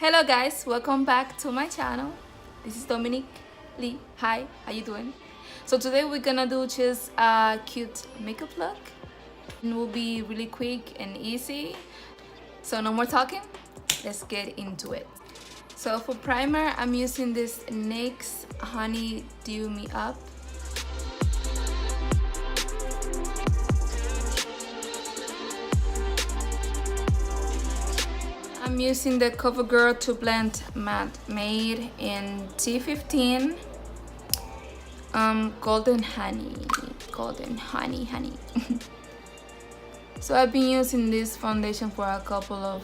Hello guys, welcome back to my channel. This is Dominique Lee. Hi, how you doing? So today we're gonna do just a cute makeup look. It will be really quick and easy. So no more talking, let's get into it. So for primer, I'm using this NYX Honey Dew Me Up. I'm using the CoverGirl to blend matte made in T15 golden honey. So I've been using this foundation for a couple of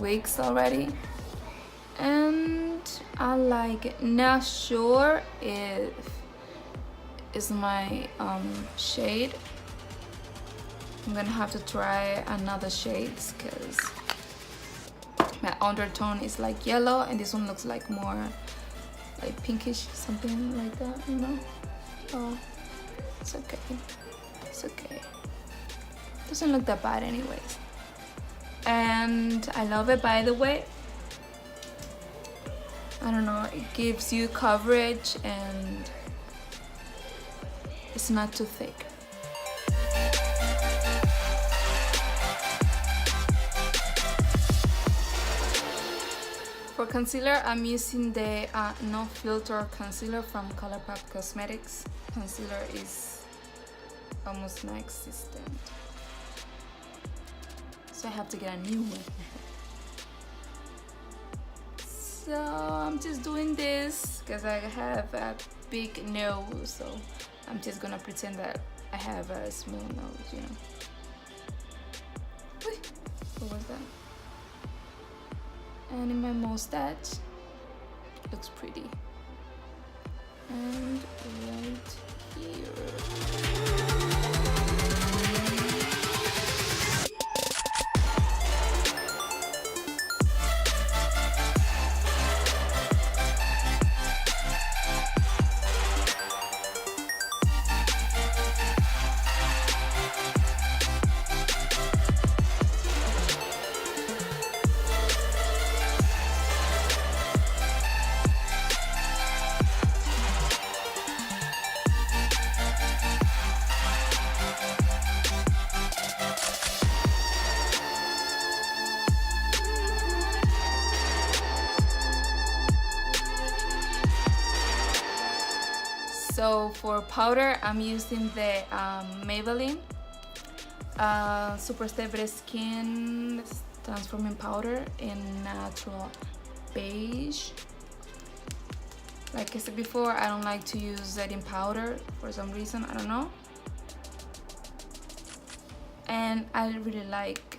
weeks already, and I like it. Not sure if it's my shade. I'm gonna have to try another shades because my undertone is like yellow and this one looks like more like pinkish, something like that, you know. Oh, it's okay, it's okay, doesn't look that bad anyways, and I love it. By the way, I don't know, it gives you coverage and it's not too thick. For concealer, I'm using the No Filter concealer from ColourPop Cosmetics. Concealer is almost non-existent, so I have to get a new one. So I'm just doing this because I have a big nose, so I'm just gonna pretend that I have a small nose, you know. Wait, what was that? And in my mustache, looks pretty. And right here. So for powder, I'm using the Maybelline Super Stay Better Skin Transforming Powder in Natural Beige. Like I said before, I don't like to use setting powder for some reason, I don't know. And I really like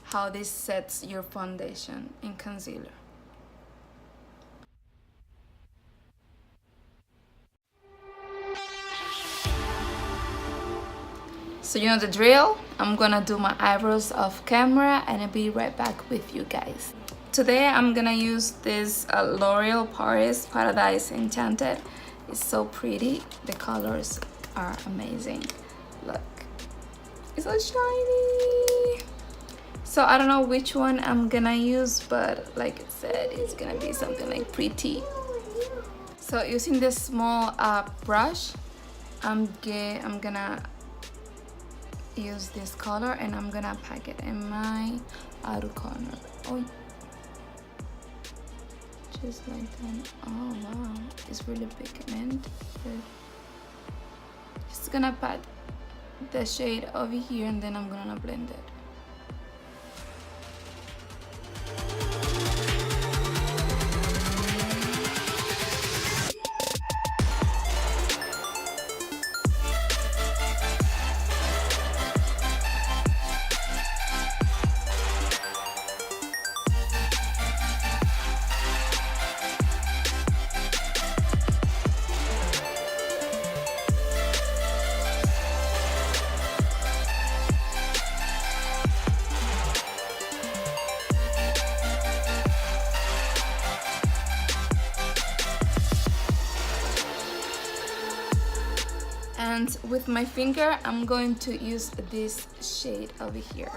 how this sets your foundation and concealer. So you know the drill. I'm gonna do my eyebrows off camera and I'll be right back with you guys. Today I'm gonna use this L'Oreal Paris Paradise Enchanted. It's so pretty. The colors are amazing. Look, it's so shiny. So I don't know which one I'm gonna use, but like I said, it's gonna be something like pretty. So using this small brush, I'm gonna use this color and I'm gonna pack it in my outer corner. Oh, just like that. Oh wow, it's really pigmented. Just gonna pat the shade over here and then I'm gonna blend it. And with my finger, I'm going to use this shade over here.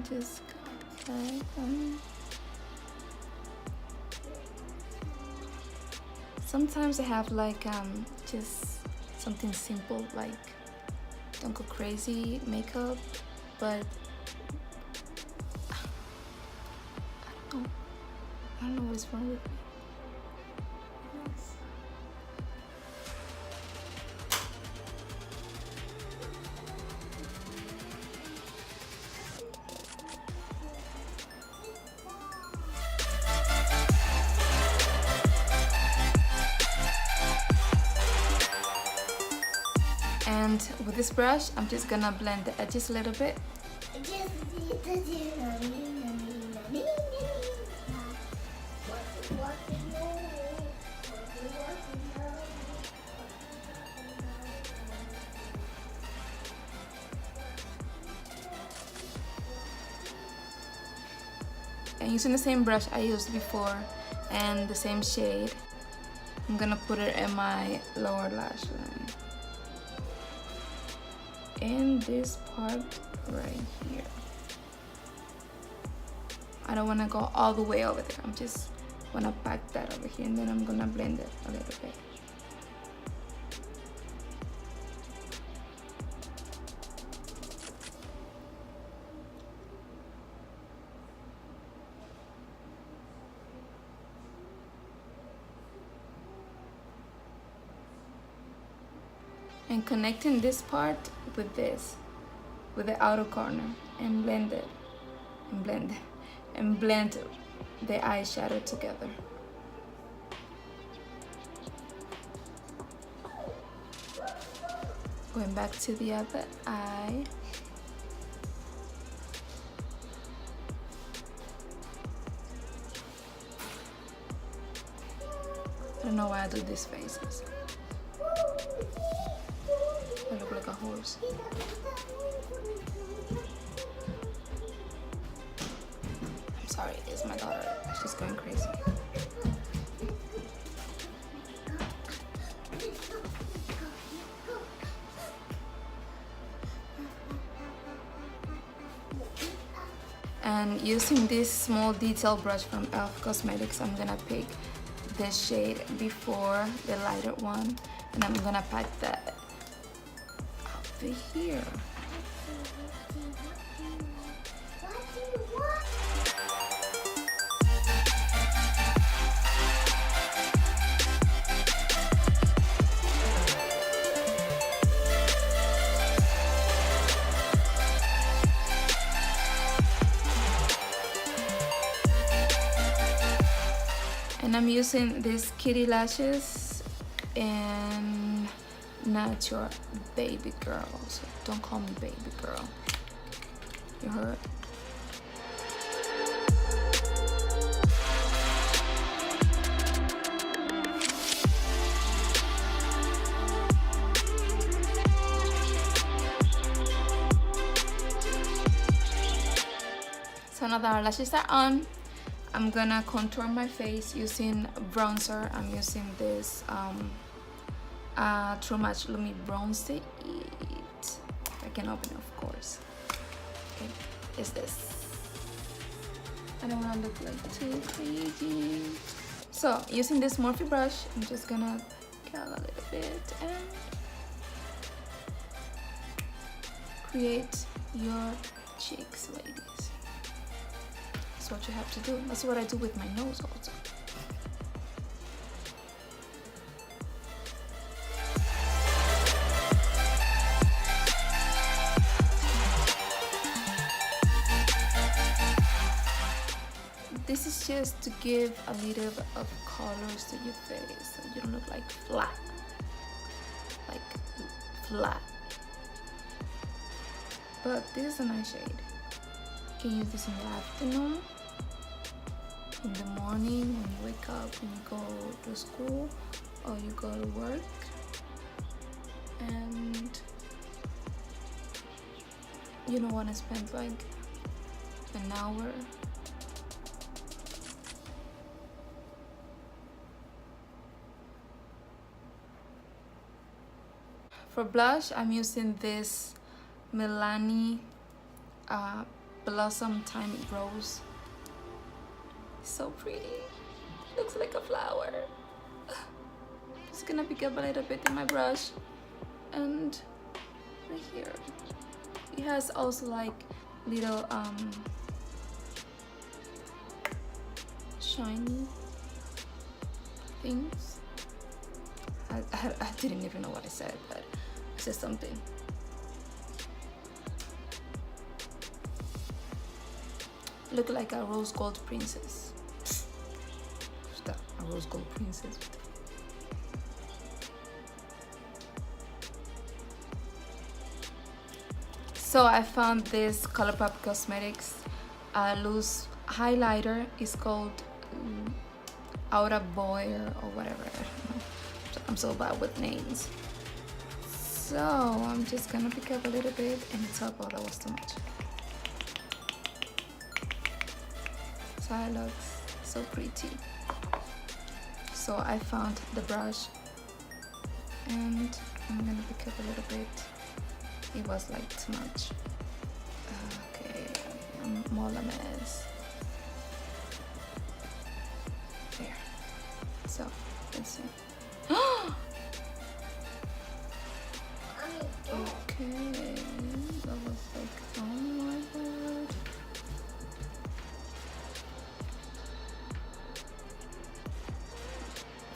just like sometimes I have like just something simple, like don't go crazy makeup, but I don't know what's wrong with me. And with this brush, I'm just gonna blend the edges a little bit. And using the same brush I used before and the same shade, I'm gonna put it in my lower lash line. In this part right here. I don't wanna go all the way over there. I'm just wanna pack that over here, and then I'm gonna blend it a little bit. And connecting this part with this, with the outer corner, and blend it, and blend it, and blend the eyeshadow together. Going back to the other eye. I don't know why I do these faces. I look like a horse. I'm sorry, it's my daughter. She's going crazy. And using this small detail brush from e.l.f. Cosmetics, I'm gonna pick this shade before the lighter one, and I'm gonna pack that over here. And I'm using these kitty lashes and not your baby girl, so don't call me baby girl. You heard? So now that our lashes are on, I'm gonna contour my face using bronzer. I'm using this True Match Lumi Bronze It. I can open it, of course. Okay, it's this. I don't wanna look like too crazy. So using this Morphe brush, I'm just gonna curl a little bit and create your cheeks, ladies. That's what you have to do. That's what I do with my nose also. This is just to give a little bit of colors to your face so you don't look like flat. Like flat. But this is a nice shade. You can use this in the afternoon, in the morning when you wake up, when you go to school or you go to work, and you don't want to spend like an hour. For blush, I'm using this Milani blossom tiny rose. So pretty. Looks like a flower. Just gonna pick up a little bit in my brush, and right here it has also like little shiny things. I didn't even know what I said, but it's just something. Look like a rose gold princess. What's that? A rose gold princess. So I found this ColourPop Cosmetics loose highlighter. It's called Aura Boyer or whatever. I don't know. I'm so bad with names. So I'm just gonna pick up a little bit and top out. That was too much. So it looks so pretty. So I found the brush and I'm gonna pick up a little bit. It was like too much. Okay, more lemons. There. So let's see. Okay, that was like, oh my god.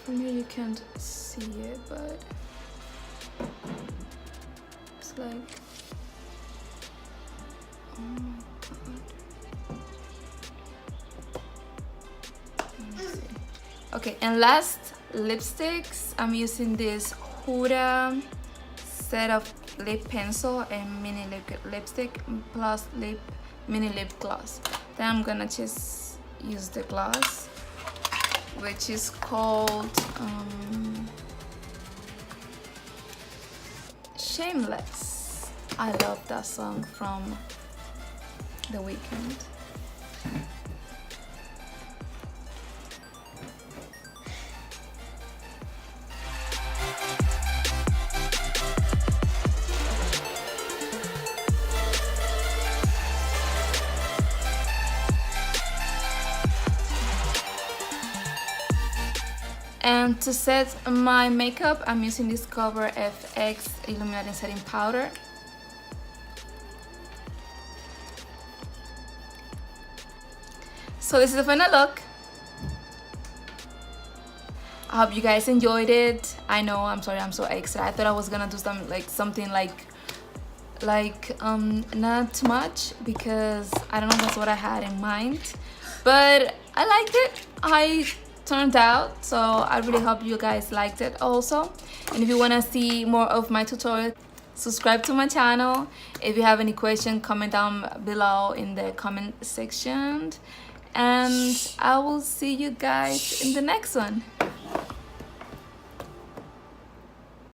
From here you can't see it, but it's like, oh my god. Let me see. Okay, and last lipsticks, I'm using this Huda set of lip pencil and mini lipstick plus mini lip gloss. Then I'm gonna just use the gloss, which is called Shameless. I love that song from The Weeknd. And to set my makeup, I'm using this Cover FX Illuminating Setting Powder. So this is the final look. I hope you guys enjoyed it. I know, I'm sorry, I'm so extra. I thought I was gonna do something like not too much, because I don't know, that's what I had in mind. But I liked it. I turned out, so I really hope you guys liked it also. And if you want to see more of my tutorial, subscribe to my channel. If you have any question, comment down below in the comment section, and I will see you guys in the next one.